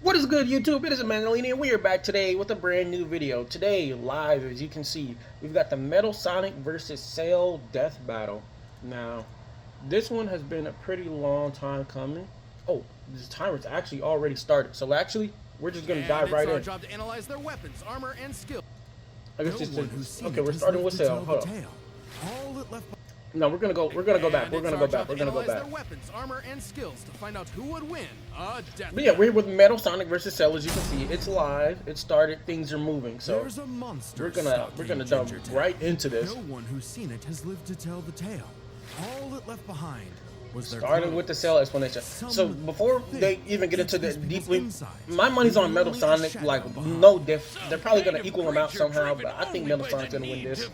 What is good, YouTube? It is Manolini, and we are back today with a brand new video. Today, live, as you can see, we've got the Metal Sonic versus Cell Death Battle. Now, this one has been a pretty long time coming. Oh, this timer's actually already started. So actually, we're just gonna dive right in. It's our job to analyze their weapons, armor, and skill. I guess this okay. We're starting with Cell. Hold on. No, we're gonna go back. We're gonna go back. Their weapons, armor, and skills to find out who would win a death. But yeah, we're with Metal Sonic versus Cell. As you can see, it's live. It started. Things are moving. So we're gonna jump right into this. No one who's seen it has lived to tell the tale. All it left behind was their starting with the Cell explanation. So before they even get into this deeply, my money's on Metal Sonic. Like no diff. They're probably gonna equal them out somehow. But I think Metal Sonic's gonna win this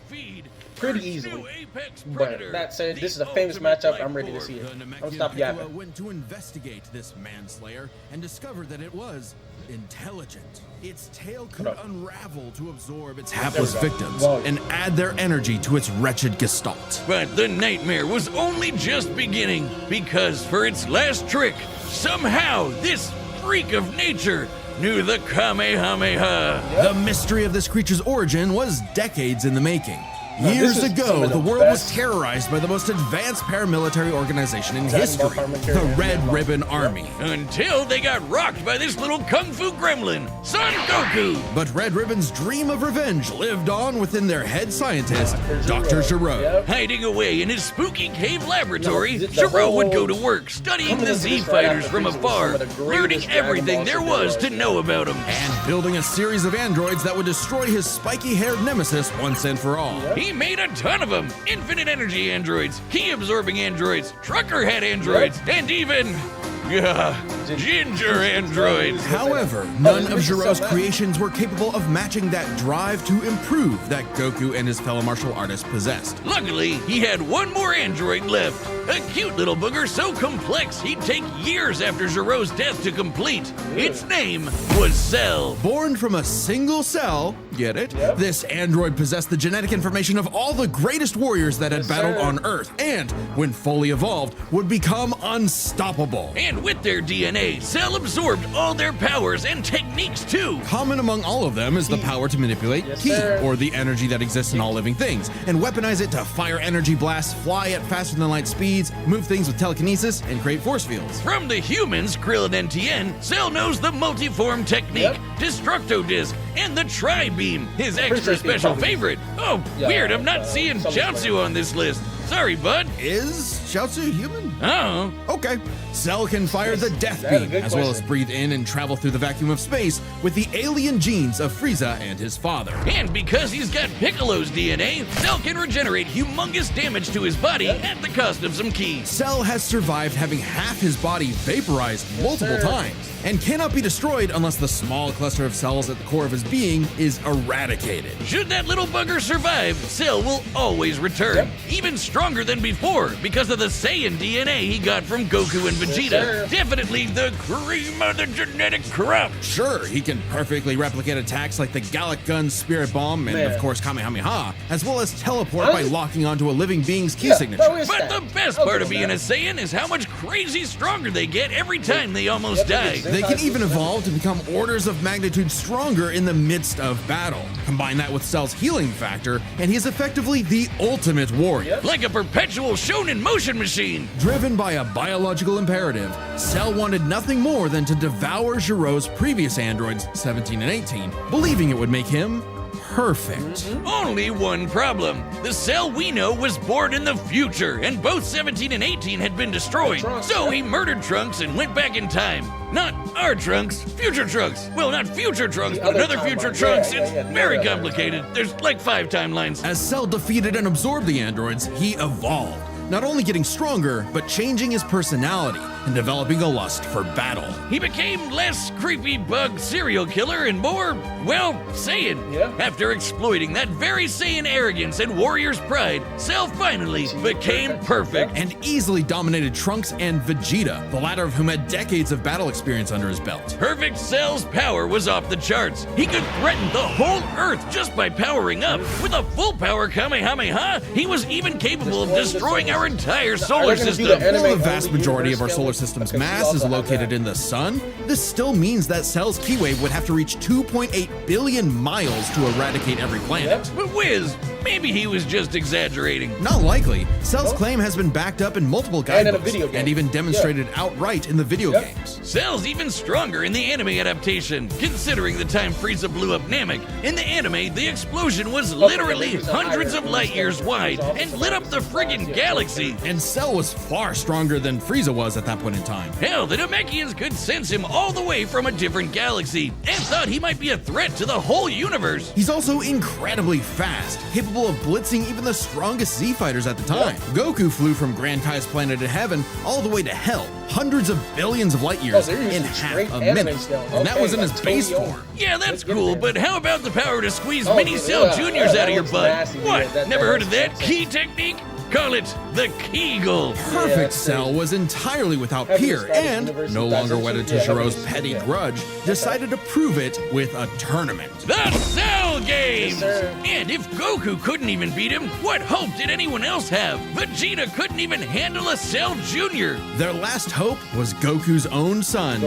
pretty easily. But that said, this is a famous matchup. I'm ready to see it. I'm stop yapping. Went to investigate this manslayer and discovered that it was intelligent. Its tail could unravel to absorb its hapless victims and add their energy to its wretched gestalt. But the nightmare was only just beginning, because for its last trick, somehow this freak of nature knew the Kamehameha. The mystery of this creature's origin was decades in the making. Years ago, the world was terrorized by the most advanced paramilitary organization in history, the Red Ribbon Army. Until they got rocked by this little kung fu gremlin, Son Goku. But Red Ribbon's dream of revenge lived on within their head scientist, Dr. Gero. Hiding away in his spooky cave laboratory, Gero would go to work studying the Z fighters from afar, learning everything there was to know about them. And building a series of androids that would destroy his spiky-haired nemesis once and for all. He made a ton of them. Infinite energy androids, key-absorbing androids, trucker head androids, and even ginger androids. However, none of Gero's creations were capable of matching that drive to improve that Goku and his fellow martial artists possessed. Luckily, he had one more android left. A cute little booger so complex he'd take years after Gero's death to complete. Its name was Cell. Born from a single cell, get it? This android possessed the genetic information of all the greatest warriors that had battled on Earth, and, when fully evolved, would become unstoppable. And with their DNA, Cell absorbed all their powers and techniques too. Common among all of them is the power to manipulate Ki, or the energy that exists in all living things, and weaponize it to fire energy blasts, fly at faster than light speeds, move things with telekinesis, and create force fields. From the humans, Krillin and Tien, Cell knows the multiform technique, Destructo Disc, and the Tri-Beam, his extra special favorite. Oh, weird, I'm not seeing Chaozu on this list. Sorry, bud. Is Chaozu human? Oh. Okay. Cell can fire the Death Beam, as well as breathe in and travel through the vacuum of space with the alien genes of Frieza and his father. And because he's got Piccolo's DNA, Cell can regenerate humongous damage to his body at the cost of some Ki. Cell has survived having half his body vaporized multiple times, and cannot be destroyed unless the small cluster of cells at the core of his being is eradicated. Should that little bugger survive, Cell will always return, even stronger than before because of the Saiyan DNA he got from Goku and Vegeta. Definitely the cream of the genetic crop. Sure, he can perfectly replicate attacks like the Gallic Gun, Spirit Bomb, and of course Kamehameha, as well as teleport by locking onto a living being's Ki signature. But the best part of being a Saiyan is how much crazy stronger they get every time they almost die. They can even evolve to become orders of magnitude stronger in the midst of battle. Combine that with Cell's healing factor, and he is effectively the ultimate warrior. Like a perpetual shonen motion machine. Driven by a biological imperative, Cell wanted nothing more than to devour Gero's previous androids, 17 and 18, believing it would make him perfect. Only one problem. The Cell we know was born in the future, and both 17 and 18 had been destroyed. So he murdered Trunks and went back in time. Not our Trunks, future Trunks. Well, not future Trunks, but another future Trunks. It's very complicated. There's like 5 timelines. As Cell defeated and absorbed the androids, he evolved. Not only getting stronger, but changing his personality and developing a lust for battle. He became less creepy bug serial killer and more, well, Saiyan. After exploiting that very Saiyan arrogance and warrior's pride, Cell finally became perfect. And easily dominated Trunks and Vegeta, the latter of whom had decades of battle experience under his belt. Perfect Cell's power was off the charts. He could threaten the whole Earth just by powering up. With a full power Kamehameha, he was even capable of destroying our entire solar system. While the vast majority of our solar system's mass is located in the sun, this still means that Cell's key wave would have to reach 2.8 billion miles to eradicate every planet. But Wiz, maybe he was just exaggerating. Not likely. Cell's claim has been backed up in multiple guidebooks and even demonstrated Yeah. outright in the video games. Cell's even stronger in the anime adaptation, considering the time Frieza blew up Namek. In the anime, the explosion was literally hundreds of light years wide and lit up the friggin' galaxy. And Cell was far stronger than Frieza was at that point in time. Hell, the Namekians could sense him all the way from a different galaxy and thought he might be a threat to the whole universe. He's also incredibly fast, capable of blitzing even the strongest Z fighters at the time. Goku flew from Grand Kai's planet of heaven all the way to Hell, hundreds of billions of light years in half a minute. And that was in his base form. Yeah, that's cool, but how about the power to squeeze Mini Cell Juniors out of your butt? What? Never heard of that key technique? Call it the Kegel. Perfect Cell was entirely without peer and, no longer wedded to Jiro's petty grudge, decided to prove it with a tournament. The Cell Games! sir. And if Goku couldn't even beat him, what hope did anyone else have? Vegeta couldn't even handle a Cell Jr. Their last hope was Goku's own son,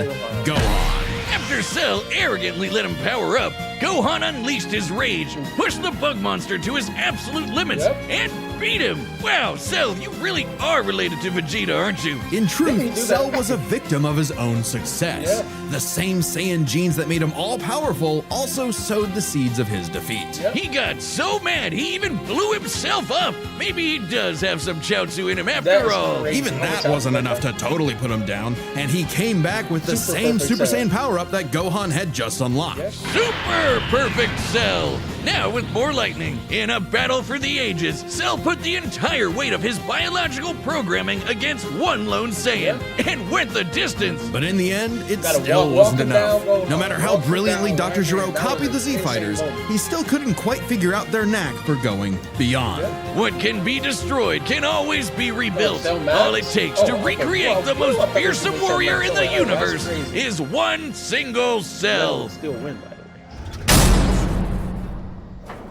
Gohan. After Cell arrogantly let him power up, Gohan unleashed his rage, pushed the bug monster to his absolute limits, and beat him. Wow, Cell, you really are related to Vegeta, aren't you? In truth, Cell was a victim of his own success. The same Saiyan genes that made him all-powerful also sowed the seeds of his defeat. He got so mad he even blew himself up. Maybe he does have some Chaozu in him after all. Even that wasn't enough to totally put him down, and he came back with the same Super Saiyan power-up that Gohan had just unlocked. Super perfect Cell! Now with more lightning. In a battle for the ages, Cell put the entire weight of his biological programming against one lone Saiyan and went the distance. But in the end, it still wasn't enough. No matter how brilliantly Dr. Gero copied the Z Fighters, he still couldn't quite figure out their knack for going beyond. What can be destroyed can always be rebuilt. All it takes to recreate the most fearsome warrior in the universe is one single Cell. Still win, by the way.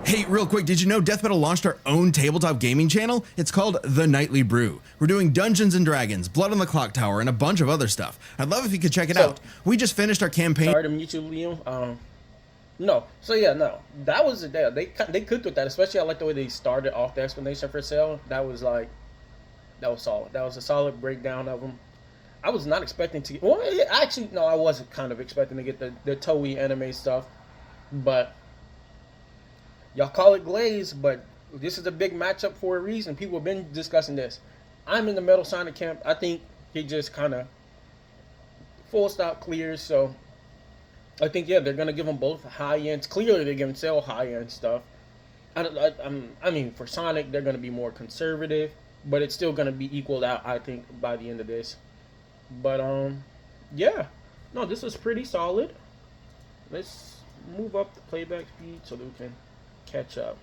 Hey, real quick, did you know Death Metal launched our own tabletop gaming channel? It's called The Nightly Brew. We're doing Dungeons and Dragons, Blood on the Clock Tower, and a bunch of other stuff. I'd love if you could check it out. We just finished our campaign. Sorry to mute you, Liam. No. So yeah, no. That was the day. They cooked with that. Especially I like the way they started off the explanation for Cell. That was solid. That was a solid breakdown of them. I was not expecting to get. Well, actually, no, I wasn't kind of expecting to get the Toei anime stuff, but. Y'all call it glaze, but this is a big matchup for a reason. People have been discussing this. I'm in the Metal Sonic camp. I think he just kind of full stop clears. So I think, yeah, they're going to give them both high ends. Clearly, they're giving Cell high end stuff. I mean, for Sonic, they're going to be more conservative, but it's still going to be equaled out, I think, by the end of this. But, yeah. No, this was pretty solid. Let's move up the playback speed so that we can catch up.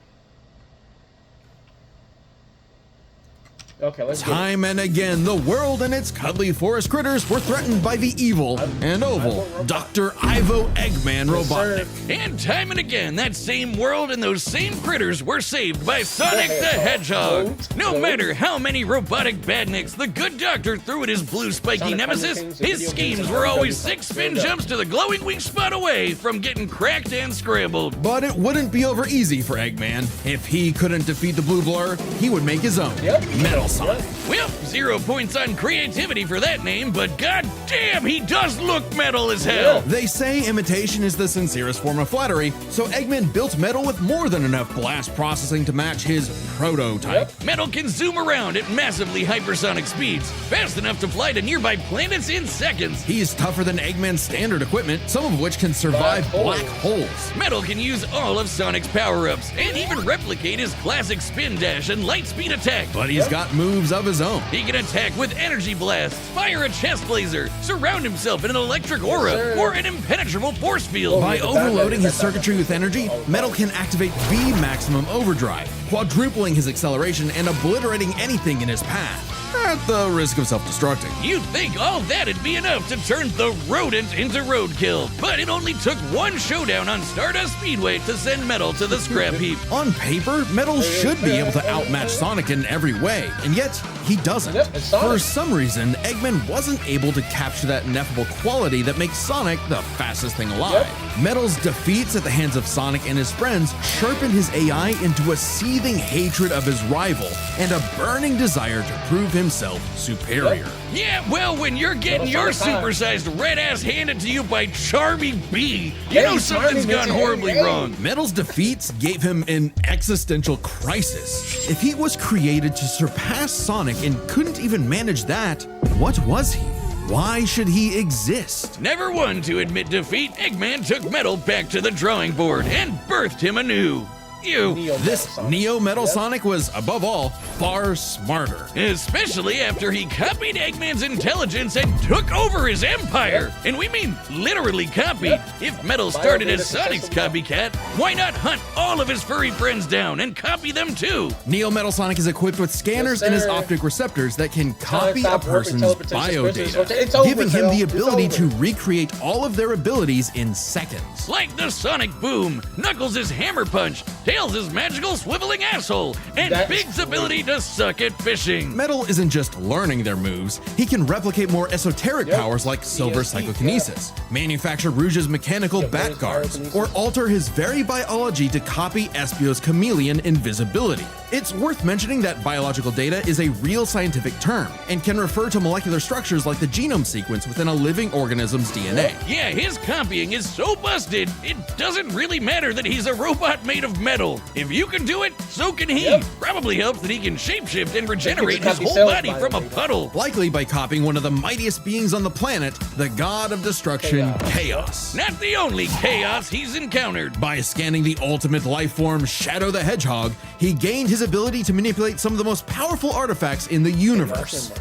Okay, let's Time and again, the world and its cuddly forest critters were threatened by the evil and oval Dr. Ivo Eggman Robotnik. And time and again, that same world and those same critters were saved by Sonic the Hedgehog. No matter how many robotic badniks the good doctor threw at his blue spiky nemesis, his schemes were always 6 spin jumps to the glowing wing spot away from getting cracked and scrambled. But it wouldn't be over easy for Eggman. If he couldn't defeat the blue blur, he would make his own. Metal Sonic. Well, 0 points on creativity for that name, but god damn, he does look metal as hell. They say imitation is the sincerest form of flattery, so Eggman built Metal with more than enough blast processing to match his prototype. Metal can zoom around at massively hypersonic speeds, fast enough to fly to nearby planets in seconds. He's tougher than Eggman's standard equipment, some of which can survive black holes. Metal can use all of Sonic's power-ups, and even replicate his classic spin dash and light speed attack. But he's got moves of his own. He can attack with energy blasts, fire a chest laser, surround himself in an electric aura, or an impenetrable force field. By overloading his circuitry with energy, Metal can activate V maximum overdrive, quadrupling his acceleration and obliterating anything in his path. at the risk of self-destructing. You'd think all that'd be enough to turn the rodent into roadkill, but it only took one showdown on Stardust Speedway to send Metal to the scrap heap. On paper, Metal should be able to outmatch Sonic in every way, and yet he doesn't. Yep, it's Sonic. For some reason, Eggman wasn't able to capture that ineffable quality that makes Sonic the fastest thing alive. Yep. Metal's defeats at the hands of Sonic and his friends sharpened his AI into a seething hatred of his rival and a burning desire to prove himself superior. Yeah, well, when you're getting your supersized red ass handed to you by Charmy B, you Yeah, know he's something's Charmy, gone man. horribly Hey. wrong. Metal's defeats gave him an existential crisis. If he was created to surpass Sonic and couldn't even manage that, what was he? Why should he exist? Never one to admit defeat, Eggman took Metal back to the drawing board and birthed him anew. This Neo Metal Sonic was, above all, far smarter. Especially after he copied Eggman's intelligence and took over his empire. And we mean literally copied. If Metal started as Sonic's copycat, why not hunt all of his furry friends down and copy them too? Neo Metal Sonic is equipped with scanners in his optic receptors that can copy a person's biodata, giving him the ability to recreate all of their abilities in seconds. Like the Sonic Boom, Knuckles' Hammer Punch, Tails' magical swiveling asshole, and Big's ability to suck at fishing. Metal isn't just learning their moves, he can replicate more esoteric powers like Silver Psychokinesis, manufacture Rouge's mechanical bat guards, or alter his very biology to copy Espio's chameleon invisibility. It's worth mentioning that biological data is a real scientific term and can refer to molecular structures like the genome sequence within a living organism's DNA. Yeah, his copying is so busted, it doesn't really matter that he's a robot made of metal. If you can do it, so can he. Probably helps that he can shapeshift and regenerate his whole body from a puddle. Likely by copying one of the mightiest beings on the planet, the god of destruction, Chaos. Not the only chaos he's encountered. By scanning the ultimate life form, Shadow the Hedgehog, he gained his ability to manipulate some of the most powerful artifacts in the universe.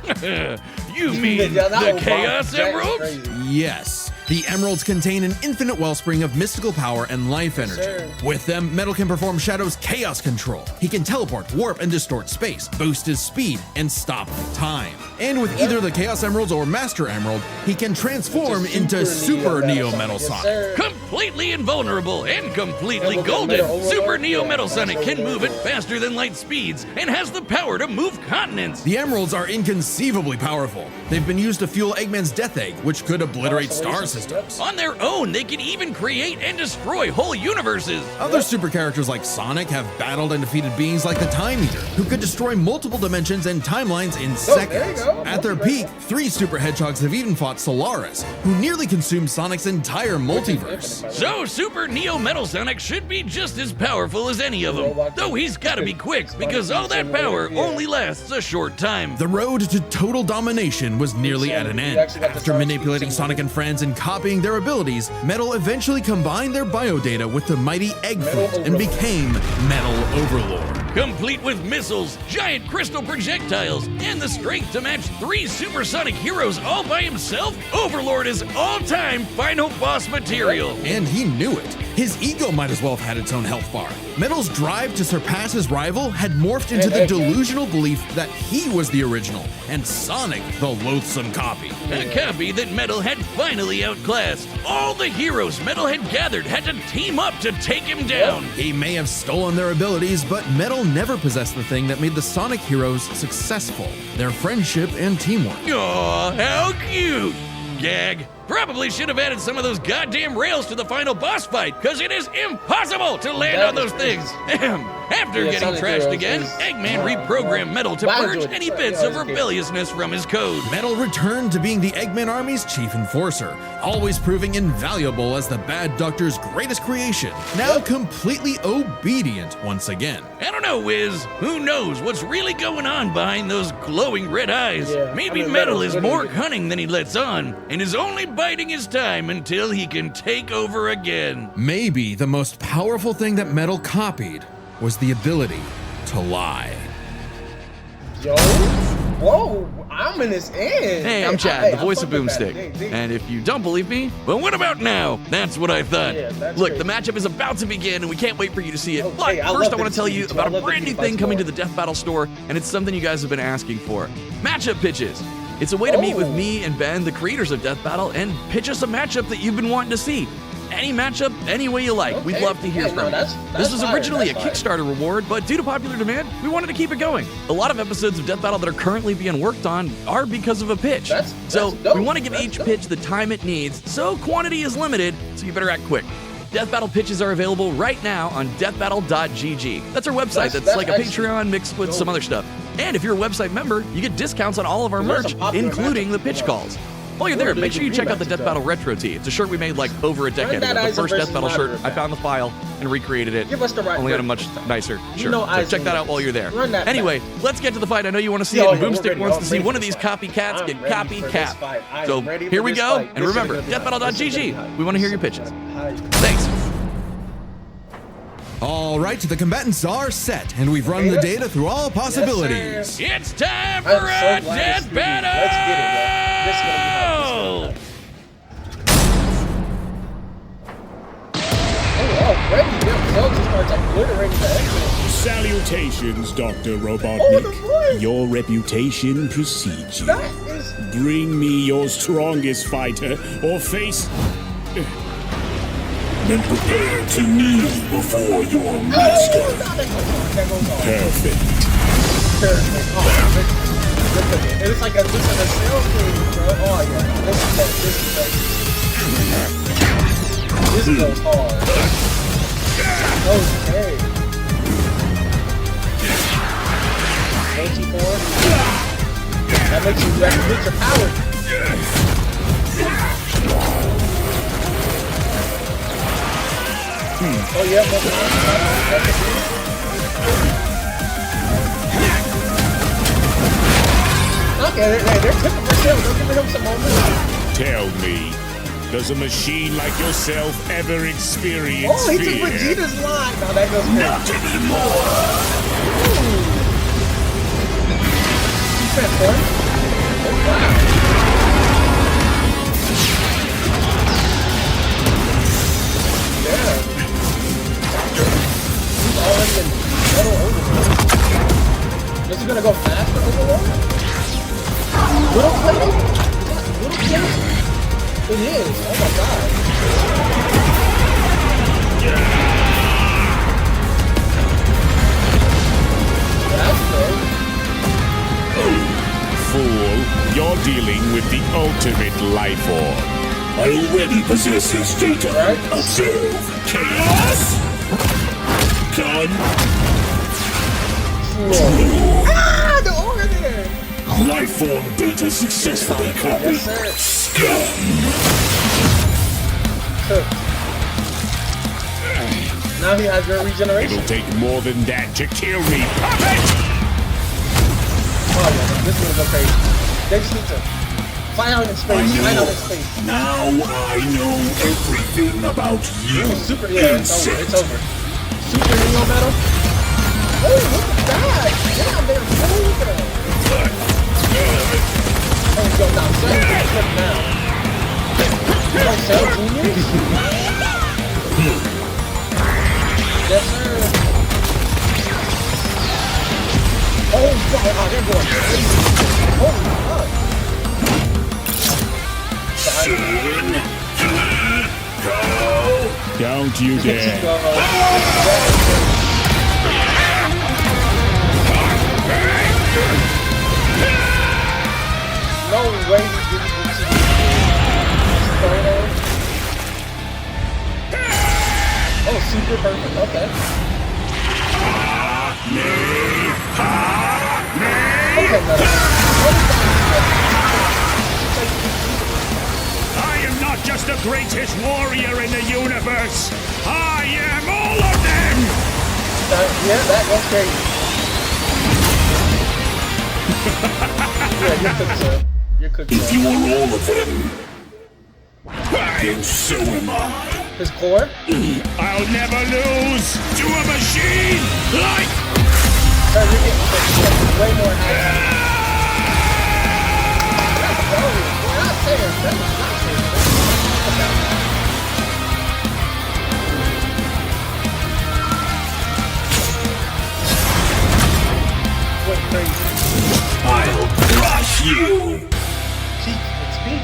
You mean the Chaos Emeralds? Yes. The emeralds contain an infinite wellspring of mystical power and life energy. With them, Metal can perform Shadow's chaos control. He can teleport, warp, and distort space, boost his speed, and stop time. And with either the Chaos Emeralds or Master Emerald, he can transform into Super Neo Metal Sonic. Completely invulnerable and completely golden, Super Neo Metal Sonic can move at faster than light speeds and has the power to move continents. The emeralds are inconceivably powerful. They've been used to fuel Eggman's Death Egg, which could obliterate star systems. On their own, they can even create and destroy whole universes. Other super characters like Sonic have battled and defeated beings like the Time Eater, who could destroy multiple dimensions and timelines in seconds. At their peak, 3 super hedgehogs have even fought Solaris, who nearly consumed Sonic's entire multiverse. So Super Neo Metal Sonic should be just as powerful as any of them, though he's gotta be quick because all that power only lasts a short time. The road to total domination was nearly at an end. After manipulating Sonic and friends and copying their abilities, Metal eventually combined their biodata with the mighty Egg Fleet and became Metal Overlord. Complete with missiles, giant crystal projectiles, and the strength to match 3 supersonic heroes all by himself, Overlord is all-time final boss material. And he knew it. His ego might as well have had its own health bar. Metal's drive to surpass his rival had morphed into the delusional belief that he was the original, and Sonic the loathsome copy. A copy that Metal had finally outclassed. All the heroes Metal had gathered had to team up to take him down. He may have stolen their abilities, but Metal never possessed the thing that made the Sonic heroes successful: their friendship and teamwork. Aw, how cute! Gag. Probably should have added some of those goddamn rails to the final boss fight, because it is impossible to land on those things. After getting trashed again, Eggman reprogrammed Metal to purge any bits of rebelliousness from his code. Metal returned to being the Eggman Army's chief enforcer, always proving invaluable as the Bad Doctor's greatest creation, now completely obedient once again. I don't know, Wiz. Who knows what's really going on behind those glowing red eyes? Maybe Metal is more cunning than he lets on, and is only biding his time until he can take over again. Maybe the most powerful thing that Metal copied was the ability to lie. Yo, whoa, ominous end. Hey, I'm Chad, the voice of fucking with that. Boomstick. And if you don't believe me, well, what about now? That's what I thought. Yeah, that's Look, crazy. the matchup is about to begin, and we can't wait for you to see it. Okay, But I first, love I want the to tell you PvP, about I a love the brand new PvP thing coming to more. the Death Battle store, and it's something you guys have been asking for. Matchup pitches. It's a way to meet with Oh. me and Ben, the creators of Death Battle, and pitch us a matchup that you've been wanting to see. Any matchup, any way you like. We'd Okay. love to hear Yeah, from no, you. that's This was fire, originally a that's fire. Kickstarter reward, but due to popular demand, we wanted to keep it going. A lot of episodes of Death Battle that are currently being worked on are because of a pitch. So dope. we want to give That's each dope. pitch the time it needs, so quantity is limited, so you better act quick. Death Battle pitches are available right now on deathbattle.gg. That's our website. That's like a actually Patreon mixed with some dope. other stuff. And if you're a website member, you get discounts on all of our There's merch, some popular including the matchups. pitch Yeah. calls. While you're What there, are the make sure you check out the rematches, Death though? Battle Retro Tee. It's a shirt we made like over a decade that ago. The Eisen first Death versus Battle shirt. Moderate I back. found the file and recreated it. Give us the right Only on a word. much nicer shirt. know So Eisen check that out wins. while you're there. Run that Anyway, let's get to the fight. I know you want to see Yeah, it, and yeah, we're Boomstick ready. wants I'm to see ready one for of these this fight. copycats I'm get ready for this copycat. fight. I am So ready for here we this go. fight. And This is remember, gonna be hype. This is gonna deathbattle.gg. be hype. We want to hear your This is pitches. gonna be hype. Thanks. All right, the combatants are set, and we've run the data through all possibilities. Yes, It's time for I'm so a glad it's Death 3D. Battle! Let's get it, bro. This is gonna be hype. This is gonna be hype. Oh, already, them cells just starts obliterating the exit. Salutations, Dr. Oh, the Robotnik. voice! Your reputation precedes you. That is... Bring me your strongest fighter, or face... Then prepare to kneel before your master. Oh, that goes on. Perfect. Perfect. Oh, look at it. It's like a cell thing, bro. Oh, yeah. This is dope. This goes hard. Okay. Anti-4. That makes you recognize your power. Oh, yeah. Okay, they're tipping for sale. They're giving him some momentum. Tell me, does a machine like yourself ever experience Oh, he took fear? Vegeta's line. Now that goes crazy. Not anymore. He transformed. Oh, wow. Yeah. He's already in metal overload. Is he gonna go faster overload? Little plate? Little plate? It is. Oh my god. That's good. Fool, you're dealing with the ultimate life form. I already possess his data. Right. Observe. Chaos. Gun. Ah, the aura there. Life form data successfully copied. Yes, sir. Scum. Now he has your regeneration. It'll take more than that to kill me, puppet! Oh yeah, this is gonna go crazy. They just need to fly out in space. Fly out in space. Now I know everything about you. Ooh, super, yeah, it's over. It's over. Super Neo Metal. Oh, look at that! Damn, they're moving. Oh, go down. Cell flip now. Oh, Cell Genius? Yes, sir. Oh, God. Oh, they're going crazy. Holy fuck. Don't you dare. No way he didn't get to the photo. Oh, super perfect. Okay. Okay, I am not just the greatest warrior in the universe. I am all of them. yeah, that goes crazy. Yeah, you're cooked, sir. You're cooked, If sir. you are all of them, then so am I. His core? I'll never lose to a machine like... Sir, you're getting way more high. saying. That was not saying. Went crazy. I'll crush you! See, it's me.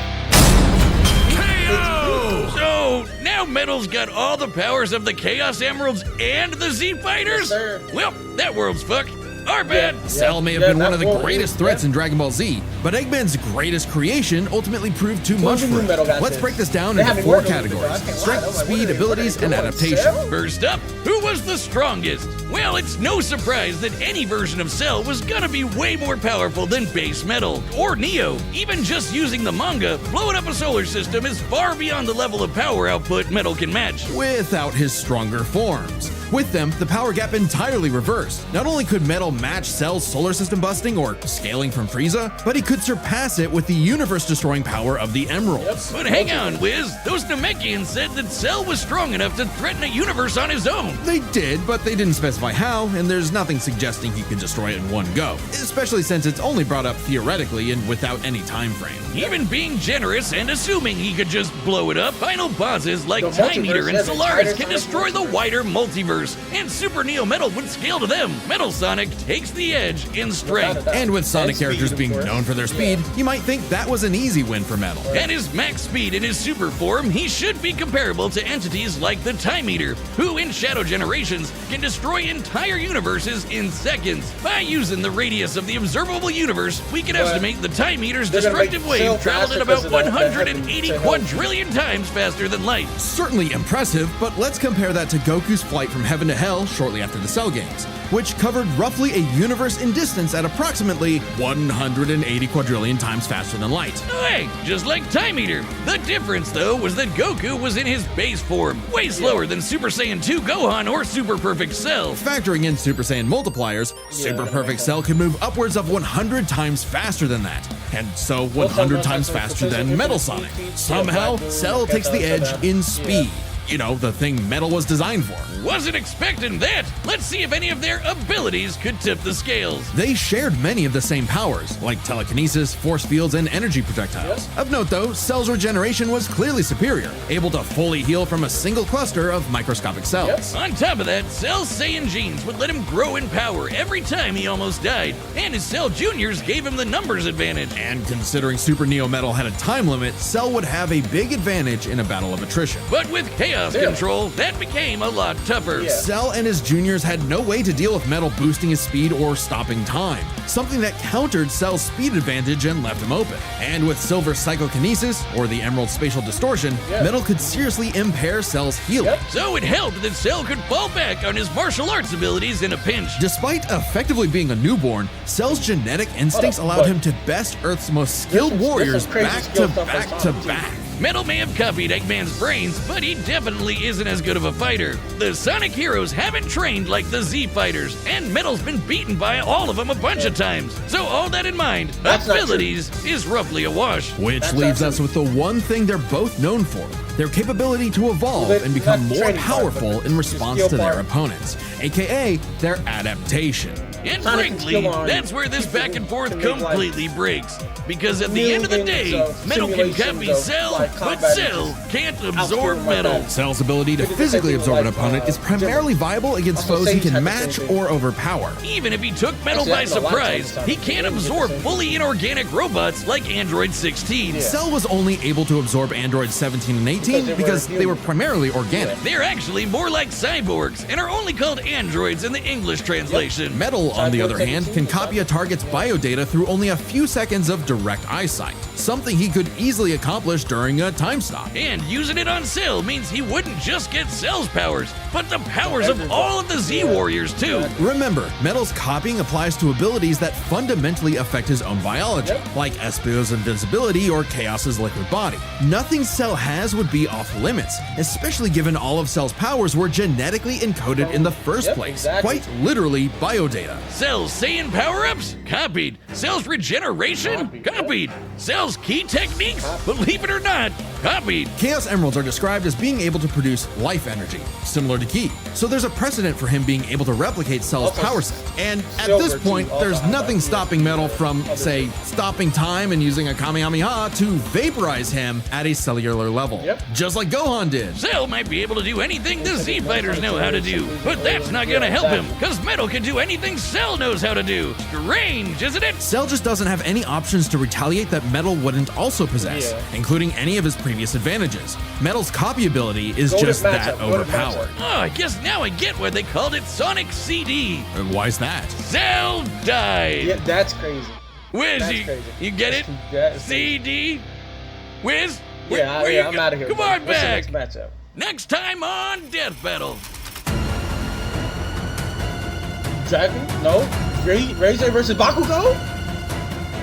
KO! So, now Metal's got all the powers of the Chaos Emeralds and the Z Fighters? Yes, sir. Well, that world's fucked. Our bad. Cell may have been one of the greatest threats in Dragon Ball Z, but Eggman's greatest creation ultimately proved too much for him. Let's break this down into 4 categories: strength, speed, abilities, and adaptation. First up, who was the strongest? Well, it's no surprise that any version of Cell was gonna be way more powerful than base Metal or Neo. Even just using the manga, blowing up a solar system is far beyond the level of power output Metal can match. Without his stronger forms. With them, the power gap entirely reversed. Not only could Metal match Cell's solar system busting or scaling from Frieza, but he could surpass it with the universe-destroying power of the Emeralds. But hang on, Wiz. Those Namekians said that Cell was strong enough to threaten a universe on his own. They did, but they didn't specify how, and there's nothing suggesting he could destroy it in one go, especially since it's only brought up theoretically and without any time frame. Even being generous and assuming he could just blow it up, final bosses like The Time multiverse, Eater and yeah, the Solaris entire can destroy the wider multiverse, and Super Neo Metal would scale to them. Metal Sonic takes the edge in strength. And with Sonic And speed, characters of being course. known for their speed, you might think that was an easy win for Metal. At his max speed in his super form, he should be comparable to entities like the Time Eater, who in Shadow Generations can destroy entire universes in seconds. By using the radius of the observable universe, we can estimate the Time Eater's they're gonna make destructive Cell wave traveled faster at about because of that 180 heavy quadrillion times faster than light. Certainly impressive, but let's compare that to Goku's flight from heaven to hell shortly after the Cell games, which covered roughly a universe in distance at approximately 180 quadrillion times faster than light. Hey, just like Time Eater. The difference, though, was that Goku was in his base form, way slower than Super Saiyan 2 Gohan or Super Perfect Cell. Factoring in Super Saiyan multipliers, Super Perfect Cell can move upwards of 100 times faster than that, and so 100 times faster than Metal Sonic. Somehow, Cell takes the edge in speed. You know, the thing Metal was designed for. Wasn't expecting that. Let's see if any of their abilities could tip the scales. They shared many of the same powers, like telekinesis, force fields, and energy projectiles. Of note though, Cell's regeneration was clearly superior, able to fully heal from a single cluster of microscopic cells. On top of that, Cell's Saiyan genes would let him grow in power every time he almost died, and his Cell Juniors gave him the numbers advantage. And considering Super Neo Metal had a time limit, Cell would have a big advantage in a battle of attrition. But with Chaos Control, that became a lot tougher. Cell and his juniors had no way to deal with Metal boosting his speed or stopping time, something that countered Cell's speed advantage and left him open. And with Silver's psychokinesis, or the Emerald spatial distortion, Metal could seriously impair Cell's healing. So it helped that Cell could fall back on his martial arts abilities in a pinch. Despite effectively being a newborn, Cell's genetic instincts allowed him to best Earth's most skilled warriors back to back to back. Metal may have copied Eggman's brains, but he definitely isn't as good of a fighter. The Sonic heroes haven't trained like the Z fighters, and Metal's been beaten by all of them a bunch of times. So all that in mind, abilities is roughly a wash. Which leaves us with the one thing they're both known for, their capability to evolve and become more powerful in response to their opponents, aka their adaptation. And frankly, that's where this back and forth completely breaks. Because at the end of the day, Metal can copy Cell, but Cell can't absorb Metal. Cell's ability to physically absorb an opponent is primarily viable against foes he can match or overpower. Even if he took Metal by surprise, he can't absorb fully inorganic robots like Android 16. Cell was only able to absorb Androids 17 and 18 because they were primarily organic. They're actually more like cyborgs and are only called androids in the English translation. Metal, on the other hand, can copy a target's biodata through only a few seconds of direct eyesight, something he could easily accomplish during a time stop. And using it on Cell means he wouldn't just get Cell's powers, but the powers of all of the Z Warriors too. Remember, Metal's copying applies to abilities that fundamentally affect his own biology, like Espio's invincibility or Chaos's liquid body. Nothing Cell has would be off limits, especially given all of Cell's powers were genetically encoded in the first place, quite literally biodata. Cell's Saiyan power-ups? Copied. Cell's regeneration? Copied. Cell's key techniques? Believe it or not, copied. Chaos Emeralds are described as being able to produce life energy, similar to Ki. So there's a precedent for him being able to replicate Cell's Also, power set. And at Silver, this point, too, also there's has nothing that, stopping Metal from, say, stopping time and using a Kamehameha to vaporize him at a cellular level. Yep. Just like Gohan did. Cell might be able to do anything the Z Fighters know how to do, but that's not gonna help him, because Metal can do anything Cell knows how to do. Strange, isn't it? Cell just doesn't have any options to retaliate that Metal wouldn't also possess, including any of his previous advantages. Metal's copy ability is just that overpowered. Oh, I guess now I get why they called it Sonic CD. And why's that? Cell died. Yeah, that's crazy. Wiz, That's you, crazy. you get it? That's CD? Wiz? Yeah, where you I'm go- out of here. Come bro. on What's the back. next matchup? Next time on Death Battle. Dragon? No. Razor versus Bakugo?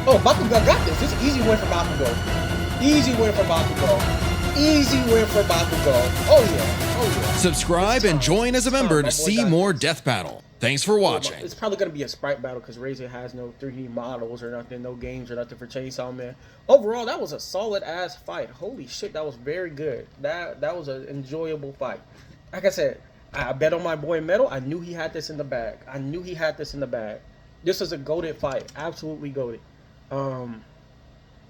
Oh, Bakugo got this. This is an easy win for Bakugo. Easy win for Bakugo. Easy win for Bakugo. Oh yeah. Oh yeah. Subscribe and join as a member to see more Death Battle. Thanks for watching. It's probably going to be a sprite battle because Razor has no 3D models or nothing, no games or nothing for Chainsaw Man. Overall, that was a solid ass fight. Holy shit, that was very good. That was an enjoyable fight. Like I said, I bet on my boy Metal. I knew he had this in the bag. This is a goated fight. Absolutely goated.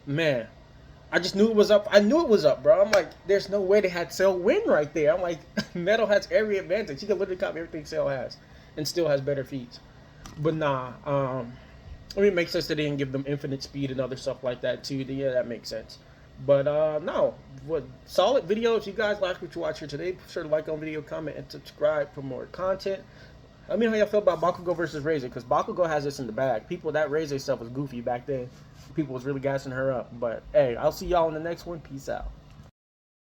Man, I just knew it was up. I knew it was up, bro. I'm like, there's no way they had Cell win right there. I'm like, Metal has every advantage. He can literally copy everything Cell has and still has better feats. But nah, I mean, it makes sense that they didn't give them infinite speed and other stuff like that too. Yeah, that makes sense. But no, solid video. If you guys like what you watch here today, be sure to like on video, comment, and subscribe for more content. Let me know how y'all feel about Bakugo versus Razor, because Bakugo has this in the bag. That Razor stuff was goofy back then. People was really gassing her up. But hey, I'll see y'all in the next one. Peace out.